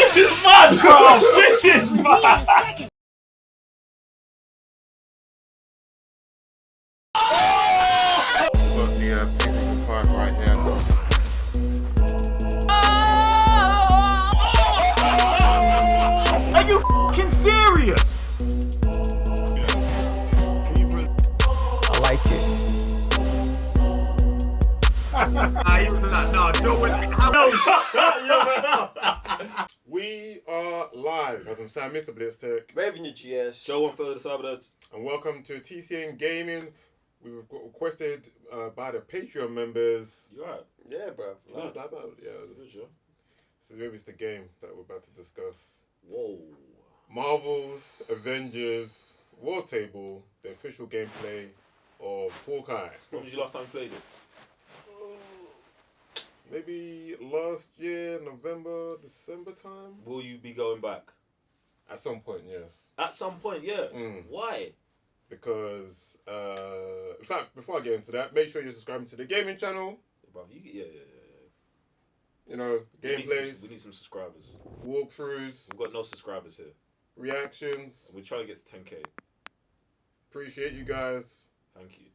This is mad, bro. This is mad. Got the PS5 right here. Are you f***ing serious? I like it. We are live, as I'm Sam, Mr. Blitztech, Revenue GS. Joe one further Sabbath. and welcome to TCN Gaming. We've got requested by the Patreon members. You alright? Yeah, bro. Yeah, so maybe it's the game that we're about to discuss. Whoa. Marvel's Avengers War Table, the official gameplay of Hawkeye. When was your last time you played it? Maybe last year, November, December time? Will you be going back? At some point, yes. At some point, yeah. Mm. Why? Because, in fact, before I get into that, make sure you're subscribing to the gaming channel. Bruv, yeah. You know, We gameplays, need some subscribers. walkthroughs, We've got no subscribers here. reactions. We're trying to get to 10k. Appreciate you guys. Thank you.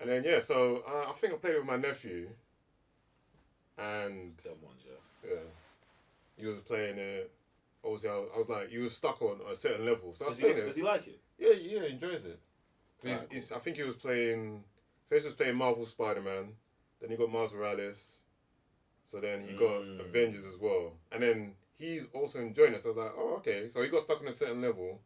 And then, yeah, so I think I played it with my nephew. And, Them ones, yeah. yeah, he was playing it. Obviously, I was like, he was stuck on a certain level. So I was Does playing he like it? Yeah, he enjoys it. Alright, I think he was playing. First, he was playing Marvel Spider-Man. Then he got Miles Morales. So then he got Avengers as well. And then he's also enjoying it. So I was like, oh, okay. So he got stuck on a certain level.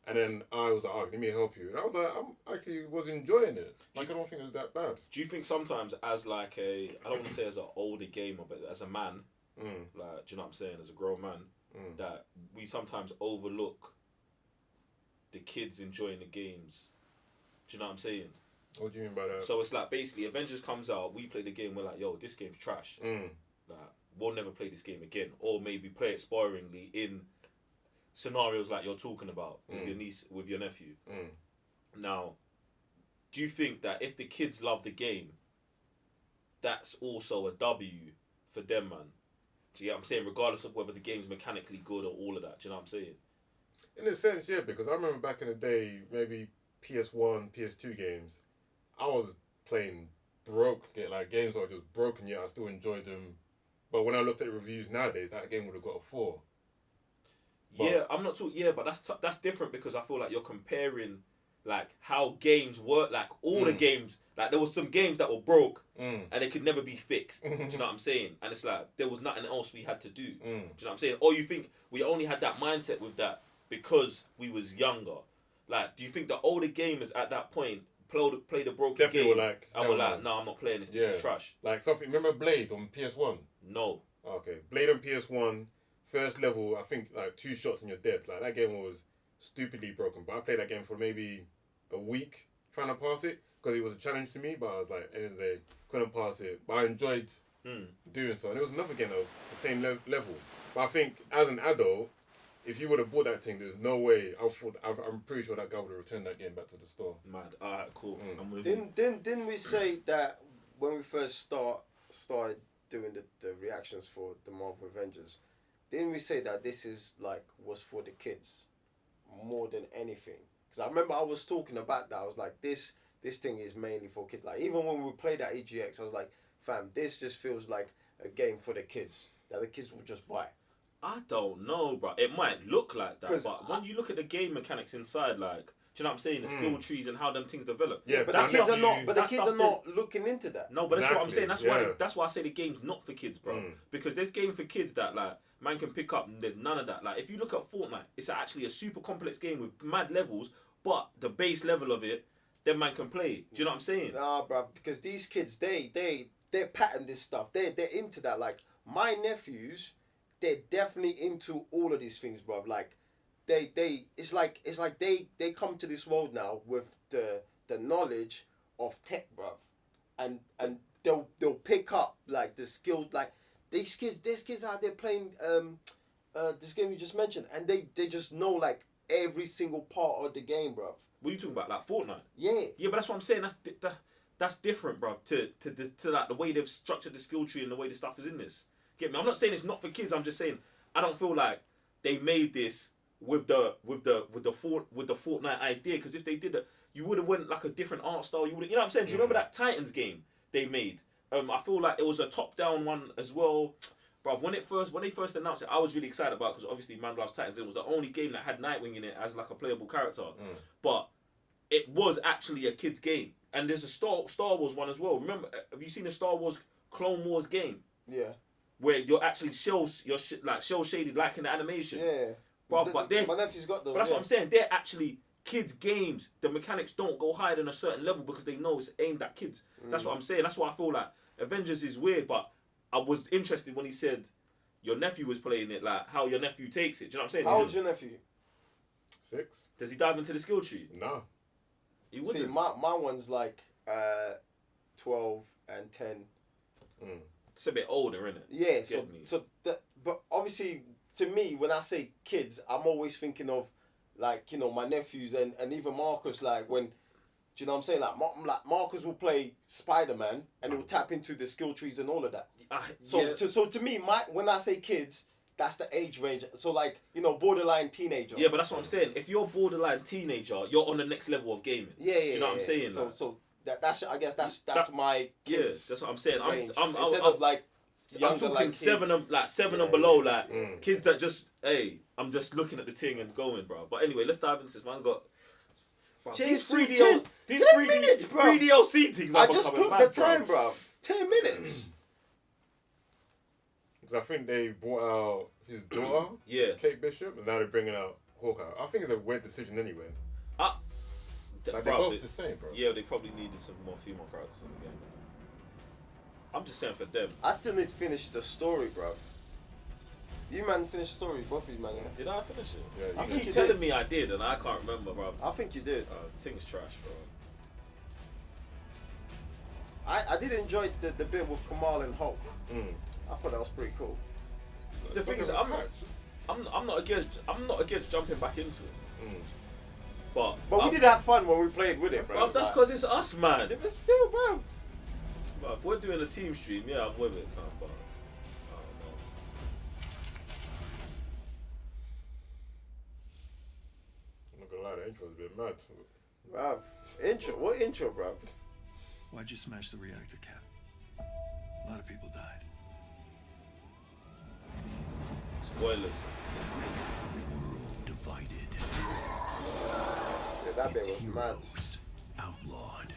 And then I was like, oh, let me help you. And I was like, I actually was enjoying it. Like, I don't think it was that bad. Do you think sometimes as like I don't want to say as an older gamer, but as a man, like, do you know what I'm saying, as a grown man, that we sometimes overlook the kids enjoying the games? Do you know what I'm saying? What do you mean by that? So it's like basically Avengers comes out, we play the game, we're like, yo, this game's trash. Like, we'll never play this game again. Or maybe play it sparingly in scenarios like you're talking about with your niece, with your nephew. Now, do you think that if the kids love the game, that's also a W for them, man? Do you get what I'm saying? Regardless of whether the game's mechanically good or all of that. Do you know what I'm saying? In a sense, yeah, because I remember back in the day, maybe PS1, PS2 games, I was playing like games that were just broken, yet I still enjoyed them. But when I looked at the reviews nowadays, that game would have got a 4. But, yeah, I'm not talking. Yeah, but that's different because I feel like you're comparing like how games work. Like all the games, like there was some games that were broke and they could never be fixed. Do you know what I'm saying? And it's like there was nothing else we had to do. Do you know what I'm saying? Or you think we only had that mindset with that because we was younger? Like, do you think the older gamers at that point play the broken definitely game were like, and were like, no, I'm not playing this. This is trash. Like something. Remember Blade on PS1? No. Okay, Blade on PS1. First level, I think like 2 shots and you're dead. Like that game was stupidly broken. But I played that game for maybe a week trying to pass it because it was a challenge to me. But I was like, end of the day, couldn't pass it. But I enjoyed doing so. And it was another game that was the same level. But I think as an adult, if you would have bought that thing, there's no way. I'm pretty sure that guy would have returned that game back to the store. Mad. Alright, cool. I'm with you. Didn't we say that when we first started doing the reactions for the Marvel Avengers? Didn't we say that this is like was for the kids more than anything? Because I remember I was talking about that. I was like, this thing is mainly for kids. Like even when we played at EGX, I was like, fam, this just feels like a game for the kids that the kids will just buy. I don't know, bro. It might look like that, but when you look at the game mechanics inside, like, do you know what I'm saying? The skill trees and how them things develop. Yeah, but the kids are not. But the kids are not looking into that. No, but that's what I'm saying. Exactly, That's why I say the game's not for kids, bro. Because there's game for kids that like man can pick up, and there's none of that. Like if you look at Fortnite, it's actually a super complex game with mad levels, but the base level of it, then man can play. Do you know what I'm saying? Nah, bro. Because these kids, they pattern this stuff. They're into that. Like my nephews, they're definitely into all of these things, bro. Like it's like they come to this world now with the knowledge of tech, bro, and they'll pick up like the skills. Like these kids out there playing this game you just mentioned, and they just know like every single part of the game, bro. What are you talking about, like Fortnite? Yeah, but that's what I'm saying. That's different, bro. To like the way they've structured the skill tree and the way the stuff is in this. Get me? I'm not saying it's not for kids. I'm just saying I don't feel like they made this with the Fortnite idea, because if they did that, you would have went like a different art style. You would, you know what I'm saying? Do you remember that Titans game they made? I feel like it was a top-down one as well. Bruv, when they first announced it, I was really excited about it, because obviously Man Loves Titans. It was the only game that had Nightwing in it as like a playable character. But it was actually a kid's game. And there's a Star Wars one as well. Remember, have you seen the Star Wars Clone Wars game? Yeah. Where you're actually shell shaded like in the animation. Yeah. But my nephew's got those. But that's what I'm saying. They're actually kids' games. The mechanics don't go higher than a certain level because they know it's aimed at kids. That's what I'm saying. That's why I feel like Avengers is weird. But I was interested when he said your nephew was playing it, like how your nephew takes it. Do you know what I'm saying? How old's your nephew? 6. Does he dive into the skill tree? No. He wouldn't. See, my one's like 12 and 10. It's a bit older, isn't it? Yeah. But obviously, to me, when I say kids, I'm always thinking of like, you know, my nephews and even Marcus. Like when, do you know what I'm saying? Like Marcus will play Spider-Man and he'll tap into the skill trees and all of that. So to me, when I say kids, that's the age range. So like, you know, borderline teenager. Yeah, but that's what I'm saying. If you're borderline teenager, you're on the next level of gaming. Yeah. Do you know what I'm saying? So that's I guess that's my kids. Yeah, that's what I'm saying. Instead of like younger, I'm talking like seven and below, like kids that just, hey, I'm just looking at the thing and going, bro. But anyway, let's dive into this, man. These 3D seatings. I just clocked the time, bro. 10 minutes. Because I think they brought out his daughter, Kate Bishop, and now they're bringing out Hawkeye. I think it's a weird decision anyway. They're both the same, bro. Yeah, they probably needed some more female characters in the game. I'm just saying for them. I still need to finish the story, bro. You man finished the story, both of you man. Yeah? Did I finish it? Yeah, you keep telling me I did, and I can't remember, bro. I think you did. Thing's trash, bro. I did enjoy the bit with Kamal and Hulk. I thought that was pretty cool. The thing is, I'm not against jumping back into it. But we did have fun when we played with it, bro. That's because it's us, man. But still, bro. But if we're doing a team stream, yeah, I'm with it, fam. But I I'm not gonna lie, the intro's a bit mad. Bruv. What intro, bruv? Why'd you smash the reactor, Cap? A lot of people died. Spoilers. World divided. Yeah, that bit was mad. Outlawed.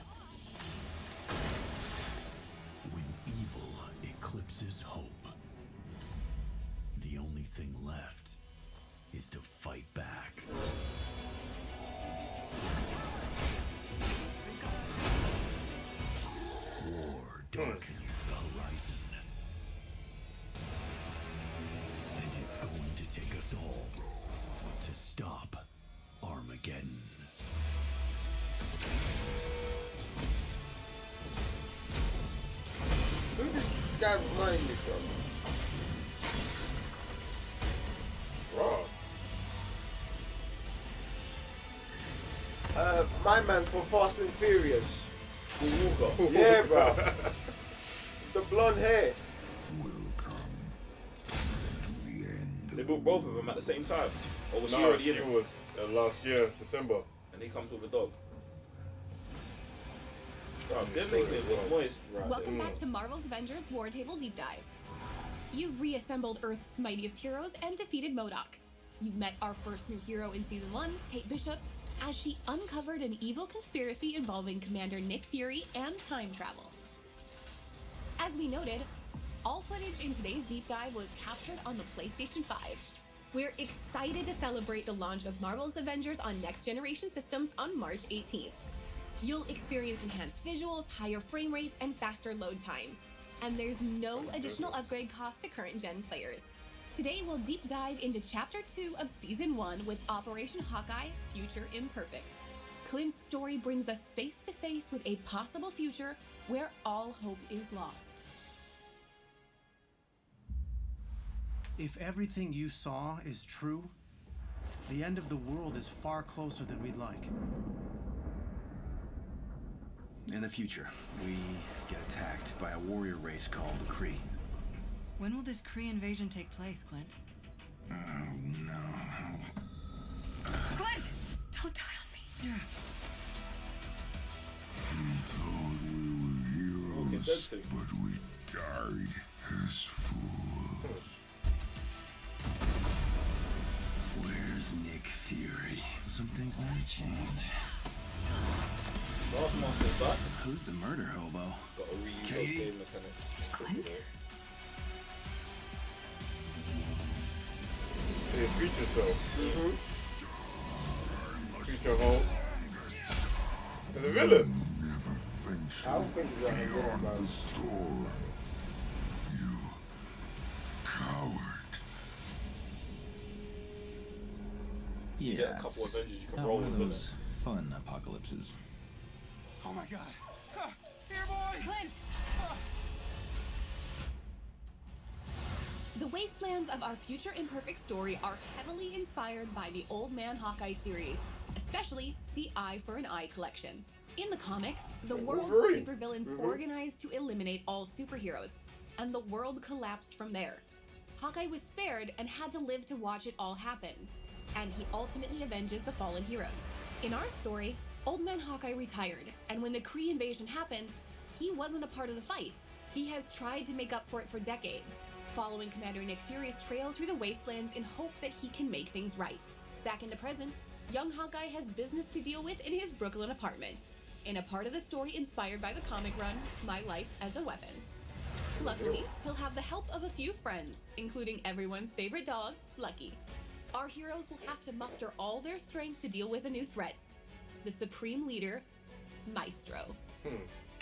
When evil eclipses hope, the only thing left is to fight back. War darkens the horizon. And it's going to take us all to stop Armageddon. Who did this guy remind me from? Raw. My man from Fast and Furious. Walker. Yeah, bro. The blonde hair. Welcome to the end. They brought both of them at the same time, or was she No, already she in it? was last year, December. And he comes with a dog. Bro, they're making it look moist, right? Welcome back to Marvel's Avengers War Table Deep Dive. You've reassembled Earth's mightiest heroes and defeated MODOK. You've met our first new hero in Season 1, Kate Bishop, as she uncovered an evil conspiracy involving Commander Nick Fury and time travel. As we noted, all footage in today's deep dive was captured on the PlayStation 5. We're excited to celebrate the launch of Marvel's Avengers on next-generation systems on March 18th. You'll experience enhanced visuals, higher frame rates, and faster load times. And there's no additional upgrade cost to current-gen players. Today, we'll deep dive into Chapter 2 of Season 1 with Operation Hawkeye, Future Imperfect. Clint's story brings us face-to-face with a possible future where all hope is lost. If everything you saw is true, the end of the world is far closer than we'd like. In the future, we get attacked by a warrior race called the Kree. When will this Kree invasion take place, Clint? Oh no. Clint! Don't die on me. Walking Dead thing. But we died as fools. Where's Nick Fury? Some things never change. Taskmaster's back. Who's the murder hobo? Got to reuse those Katie? game mechanics. Clint? His future self. Future Hulk. There's a villain. Never venture I don't think he's gonna get him, beyond bro. the storm. You coward. Yeah, Get a couple Avengers you can not roll one of with, those fun apocalypses. Oh my god. Here, boy! Clint! The wastelands of our future imperfect story are heavily inspired by the Old Man Hawkeye series, especially the Eye for an Eye collection. In the comics, the world's Wolverine. supervillains organized to eliminate all superheroes, and the world collapsed from there. Hawkeye was spared and had to live to watch it all happen, and he ultimately avenges the fallen heroes. In our story, Old Man Hawkeye retired, and when the Kree invasion happened, he wasn't a part of the fight. He has tried to make up for it for decades, following Commander Nick Fury's trail through the wastelands in hope that he can make things right. Back in the present, young Hawkeye has business to deal with in his Brooklyn apartment, in a part of the story inspired by the comic run, My Life as a Weapon. Luckily, he'll have the help of a few friends, including everyone's favorite dog, Lucky. Our heroes will have to muster all their strength to deal with a new threat, the Supreme Leader, Maestro.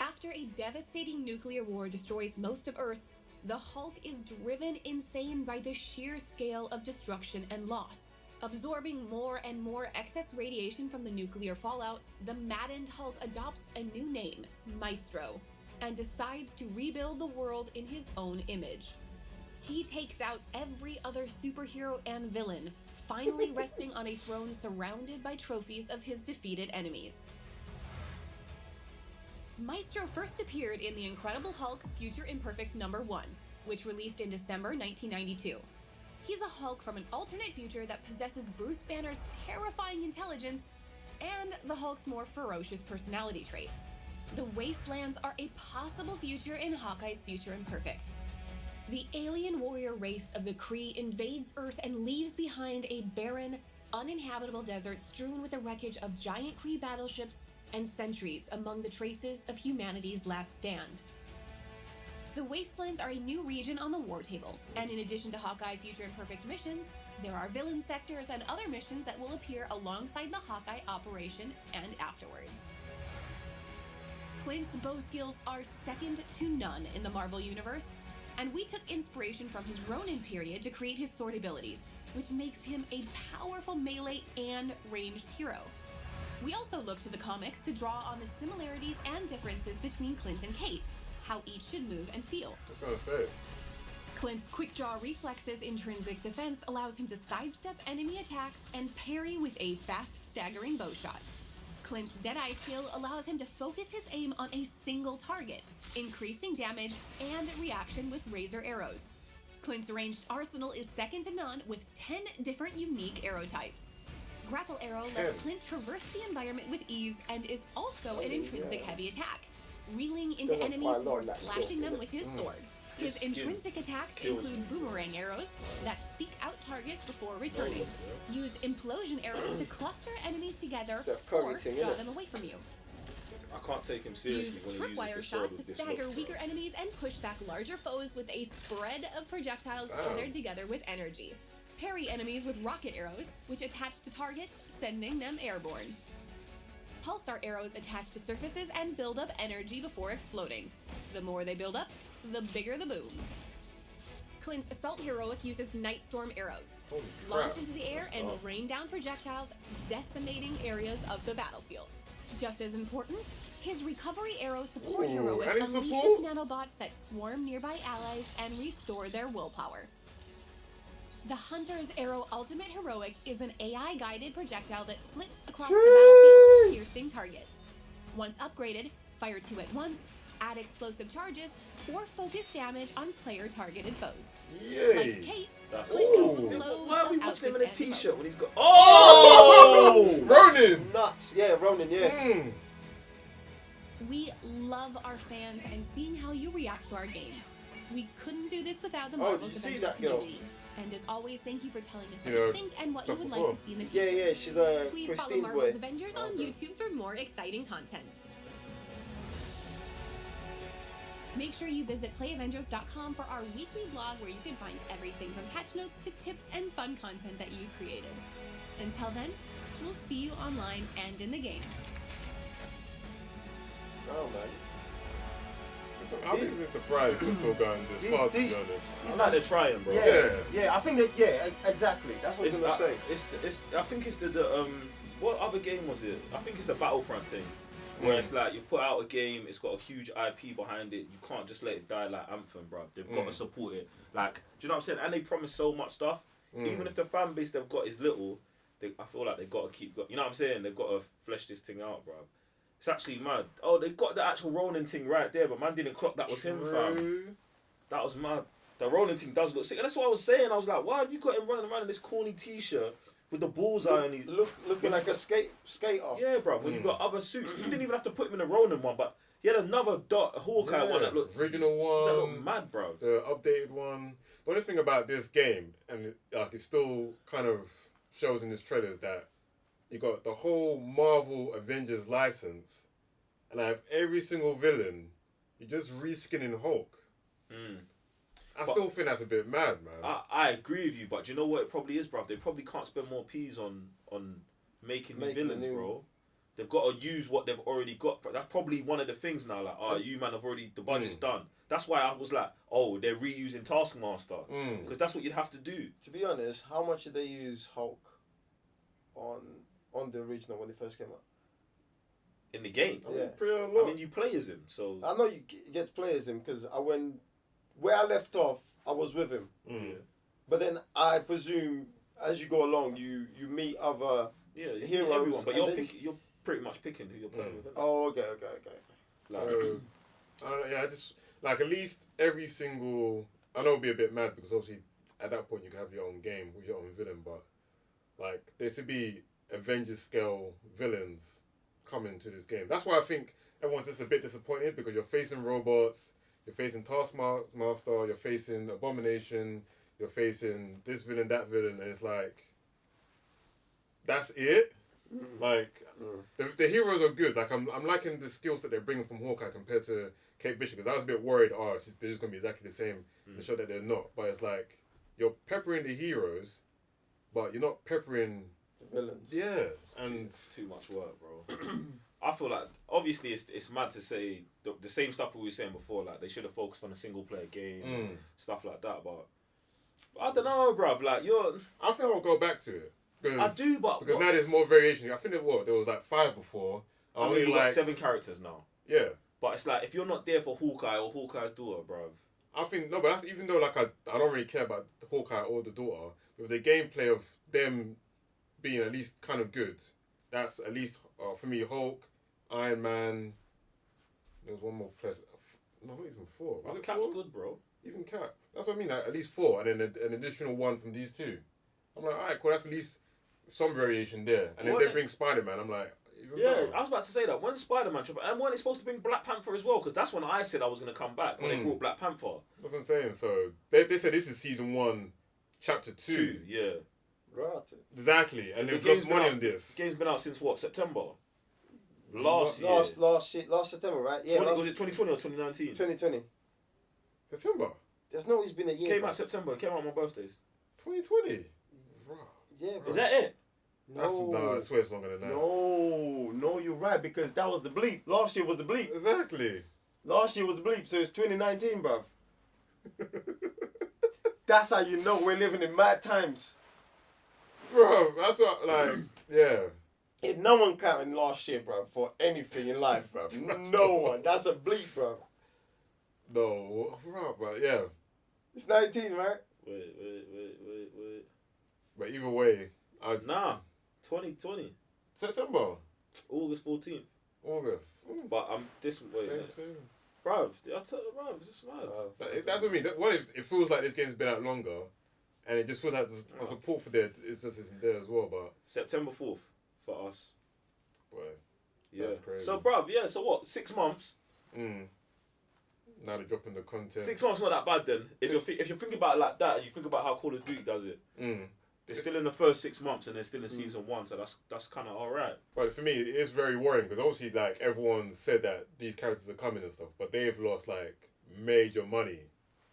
After a devastating nuclear war destroys most of Earth, the Hulk is driven insane by the sheer scale of destruction and loss. Absorbing more and more excess radiation from the nuclear fallout, the maddened Hulk adopts a new name, Maestro, and decides to rebuild the world in his own image. He takes out every other superhero and villain, finally resting on a throne surrounded by trophies of his defeated enemies. Maestro first appeared in The Incredible Hulk Future Imperfect #1, which released in December 1992. He's a Hulk from an alternate future that possesses Bruce Banner's terrifying intelligence and the Hulk's more ferocious personality traits. The Wastelands are a possible future in Hawkeye's Future Imperfect. The alien warrior race of the Kree invades Earth and leaves behind a barren, uninhabitable desert strewn with the wreckage of giant Kree battleships and sentries among the traces of humanity's last stand. The Wastelands are a new region on the war table, and in addition to Hawkeye Future Imperfect missions, there are villain sectors and other missions that will appear alongside the Hawkeye operation and afterwards. Clint's bow skills are second to none in the Marvel Universe, and we took inspiration from his Ronin period to create his sword abilities, which makes him a powerful melee and ranged hero. We also looked to the comics to draw on the similarities and differences between Clint and Kate, how each should move and feel. I was gonna say. Clint's quick draw reflexes intrinsic defense allows him to sidestep enemy attacks and parry with a fast staggering bow shot. Clint's Deadeye skill allows him to focus his aim on a single target, increasing damage and reaction with razor arrows. Clint's ranged arsenal is second to none with 10 different unique arrow types. Grapple Arrow lets Clint traverse the environment with ease and is also an intrinsic heavy attack, reeling into Doesn't enemies apply or on that slashing skill, them does with his Mm. sword. His His skin intrinsic attacks kills include boomerang arrows that seek out targets before returning. Use implosion arrows to cluster enemies together Steph Curry or thing, draw innit? them away from you. I can't take him Use seriously when he uses tripwire the sword shot to with this stagger look. weaker enemies and push back larger foes with a spread of projectiles tethered together with energy. Parry enemies with rocket arrows, which attach to targets, sending them airborne. Pulsar arrows attach to surfaces and build up energy before exploding. The more they build up, the bigger the boom. Clint's Assault Heroic uses Night Storm arrows. Holy Launch crap. into the air and rain down projectiles, decimating areas of the battlefield. Just as important, his Recovery Arrow Support Ooh, Heroic any unleashes support? nanobots that swarm nearby allies and restore their willpower. The Hunter's Arrow Ultimate Heroic is an AI-guided projectile that flits across the battlefield, piercing targets. Once upgraded, fire 2 at once, add explosive charges, or focus damage on player-targeted foes. Yay. Like Kate, That's Flint comes with loads Why are we of watching him in a outfits and t-shirt emotes. when he's got... Oh! Ronin! Nuts. Yeah, Ronin, yeah. We love our fans and seeing how you react to our game. We couldn't do this without the Oh, Marvel's did you see Avengers that girl? community. And as always, thank you for telling us what Yeah, you think and what you stuff would like before. to see in the Yeah, future. yeah, she's Please follow Christine's Marvel's way. Avengers on YouTube for more exciting content. Make sure you visit playavengers.com for our weekly blog where you can find everything from patch notes to tips and fun content that you created. Until then, we'll see you online and in the game. Oh, man. I'm even surprised they're still going this far, to be honest. It's like they're trying, bro. Yeah, I think that, exactly. That's what I was going to say. I think it's the what other game was it? I think it's the Battlefront thing. Where it's like you've put out a game, it's got a huge IP behind it. You can't just let it die like Anthem, bro. They've got to support it. Like, do you know what I'm saying? And they promise so much stuff. Even if the fan base they've got is little, I feel like they've got to keep going. You know what I'm saying? They've got to flesh this thing out, bro. It's actually mad. Oh, they got the actual Ronin thing right there, but man didn't clock that was him, fam. That was mad. The Ronin thing does look sick. And that's what I was saying. I was like, why have you got him running around in this corny t-shirt with the bullseye on his... Looking like a skater. Yeah, bruv. When you got other suits, you didn't even have to put him in the Ronin one, but he had another Hawkeye one that looked... Original one. That looked mad, bruv. The updated one. The only thing about this game, and it still kind of shows in this trailer, is that you got the whole Marvel Avengers license, and I have every single villain. You're just reskinning Hulk. I still think that's a bit mad, man. I agree with you, but do you know what it probably is, bruv? They probably can't spend more peas on making new villains, bro. They've got to use what they've already got. But that's probably one of the things now. Like, you man have already, the budget's done. That's why I was like, oh, they're reusing Taskmaster. Because that's what you'd have to do. To be honest, how much did they use Hulk on the original when they first came out? In the game? Yeah. I mean, you play as him, so... I know you get to play as him, because where I left off, I was with him. But then I presume, as you go along, you meet other heroes. Everyone, but you're pretty much picking who you're playing with. Oh, okay. So, I just like at least every single. I know it'll be a bit mad because obviously at that point you can have your own game with your own villain, but like there should be Avengers scale villains coming to this game. That's why I think everyone's just a bit disappointed because you're facing robots, you're facing Taskmaster, you're facing Abomination, you're facing this villain, that villain, and it's like that's it. Like the heroes are good. Like I'm liking the skills that they're bringing from Hawkeye compared to Kate Bishop because I was a bit worried. Oh, they're just gonna be exactly the same. To show that they're not. But it's like you're peppering the heroes, but you're not peppering the villains. Yeah, it's too much work, bro. I feel like obviously it's mad to say the same stuff we were saying before. Like they should have focused on a single player game, stuff like that. But I don't know, bruv. Like I think I'll go back to it. I do, but because now there's more variation. I think there was like 5 before. I mean, we got 7 characters now. Yeah, but it's like if you're not there for Hawkeye or Hawkeye's daughter, bruv. I think no, but that's even though like I don't really care about Hawkeye or the daughter. With the gameplay of them being at least kind of good, that's at least for me Hulk, Iron Man. There was one more player. No, not even 4. Was it Cap's 4? good, bro. Even Cap. That's what I mean. Like, at least 4, and then an additional 1 from these 2. I'm like, alright, cool. That's at least some variation there. And then they bring Spider-Man. I'm like, I was about to say that. When Spider-Man, and weren't they supposed to bring Black Panther as well? Because that's when I said I was going to come back when they brought Black Panther. That's what I'm saying. So they said this is season 1, chapter 2. Yeah. Right. Exactly. And they've lost money on this. The game's been out since what? September. Last September, right? Yeah. Was it 2020 or 2019? 2020. September. There's no. It's been a year. Came out September. It came out on my birthdays. 2020. Yeah. Is that it? No, I swear it's longer than that. No, you're right because that was the bleep. Last year was the bleep. Exactly. Last year was the bleep, so it's 2019, bruv. That's how you know we're living in mad times. Bro, that's what, like, yeah. No one counting last year, bruv, for anything in life, bruv. No one. That's a bleep, bruv. No, bro, yeah. It's 19, right? Wait. But either way, Nah, 2020. September. August 14th. August. But I'm this way. Same too. Bruv, it's just mad. That's what I mean. What if it feels like this game's been out longer, and it just feels like the support for there isn't there as well. But September 4th for us. boy, Yeah. that's crazy. So, bruv, yeah. So what? 6 months. Now they're dropping the content. 6 months not that bad then. If you're thinking about it like that, and you think about how Call of Duty does it, they're still in the first 6 months and they're still in season 1, so that's kind of alright. But for me, it is very worrying because obviously, like, everyone said that these characters are coming and stuff, but they've lost like major money.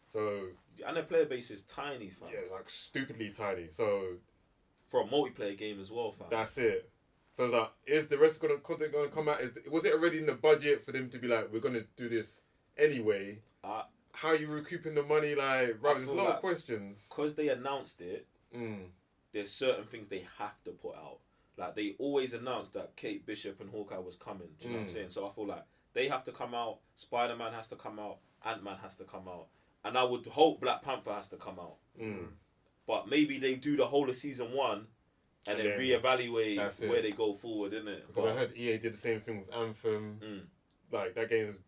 So And their player base is tiny, fam. yeah, like stupidly tiny. So For a multiplayer game as well, fam. that's it. So it's like, is the rest of the content going to come out? Was it already in the budget for them to be like, we're going to do this anyway? How are you recouping the money? Like, right, there's a lot of questions. Because they announced it, there's certain things they have to put out. Like, they always announced that Kate Bishop and Hawkeye was coming. Do you know what I'm saying? So I feel like they have to come out, Spider-Man has to come out, Ant-Man has to come out. And I would hope Black Panther has to come out. But maybe they do the whole of season 1 and then reevaluate where they go forward, innit? Because I heard EA did the same thing with Anthem. Like, that game has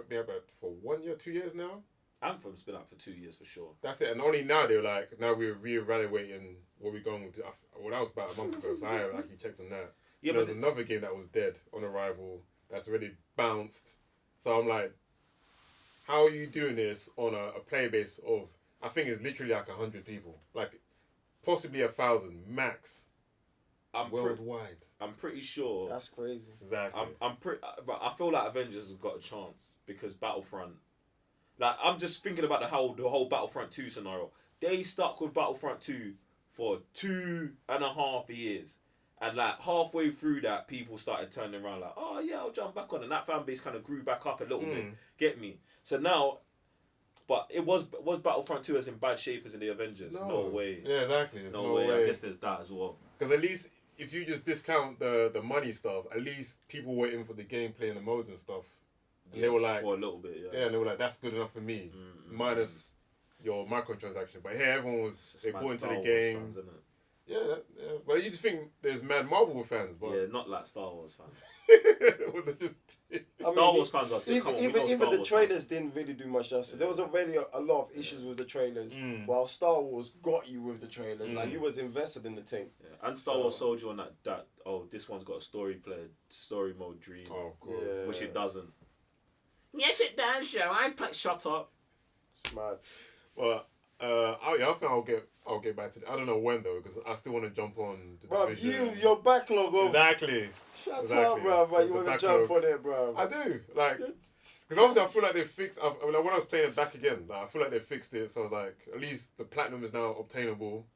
been about for 1 year, 2 years now. Anthem's been out for 2 years for sure. That's it. And only now they're like, now we're reevaluating what we're going with. Well, that was about a month ago, so I haven't actually checked on that. Yeah, but there's another game that was dead on arrival that's already bounced. So I'm like, how are you doing this on a player base of, I think it's literally like 100 people, like possibly 1,000 max. Worldwide. I'm pretty sure. That's crazy. Exactly. But I feel like Avengers have got a chance because Battlefront. Like, I'm just thinking about the whole Battlefront 2 scenario. They stuck with Battlefront 2 for 2.5 years. And like halfway through that, people started turning around like, oh yeah, I'll jump back on. And that fan base kind of grew back up a little bit. Get me? So now, but was Battlefront 2 as in bad shape as in the Avengers? No way. Yeah, exactly. There's no way. I guess there's that as well. Because at least if you just discount the money stuff, at least people were in for the gameplay and the modes and stuff. And they were like, for a little bit, yeah. Yeah, and they were like, that's good enough for me. Minus your microtransaction. But here everyone was, they bought into the game. Fans, yeah. But you just think there's mad Marvel fans, but yeah, not like Star Wars fans. Star Wars fans are even the trailers didn't really do much justice. There was already a lot of issues with the trailers, while Star Wars got you with the trailers. Like, you was invested in the team. Yeah. And Star Wars sold you on that. Oh, this one's got a story mode dream. Oh, of course. Which it doesn't. Yes, it does, Joe. Shut up. Mad. Well, I think I'll get back to it. I don't know when though, because I still want to jump on the division. Your backlog of exactly. Shut up, bro. You want to jump on it, bro? I do, like, because obviously I feel like they fixed. When I was playing it back again, like, I feel like they fixed it. So I was like, at least the platinum is now obtainable.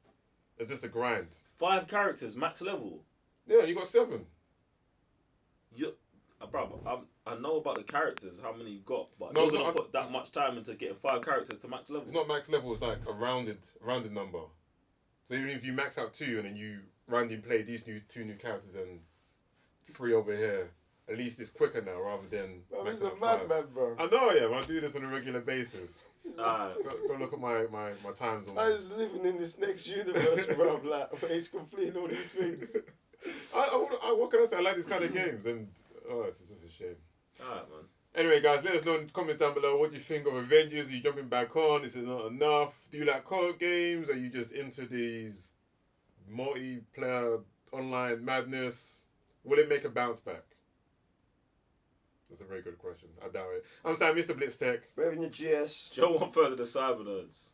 It's just a grind. 5 characters, max level. Yeah, you got 7. Bro, I know about the characters, how many you got, but you're going to put that much time into getting 5 characters to max level. It's not max level, it's like a rounded number. So even if you max out 2 and then you randomly play these 2 new characters and 3 over here, at least it's quicker now rather than he's a madman, bro. I know, yeah, I do this on a regular basis. Go look at my times on I was living in this next universe, bro, like, where he's completing all these things. What can I say? I like these kind of games, and it's just a shame. Alright, man. Anyway, guys, let us know in the comments down below what do you think of Avengers. Are you jumping back on? Is it not enough? Do you like co-op games? Are you just into these multiplayer online madness? Will it make a bounce back? That's a very good question. I doubt it. I'm Sam, Mr. Blitz Tech. We're in your GS. Joe want further the Cybernerds.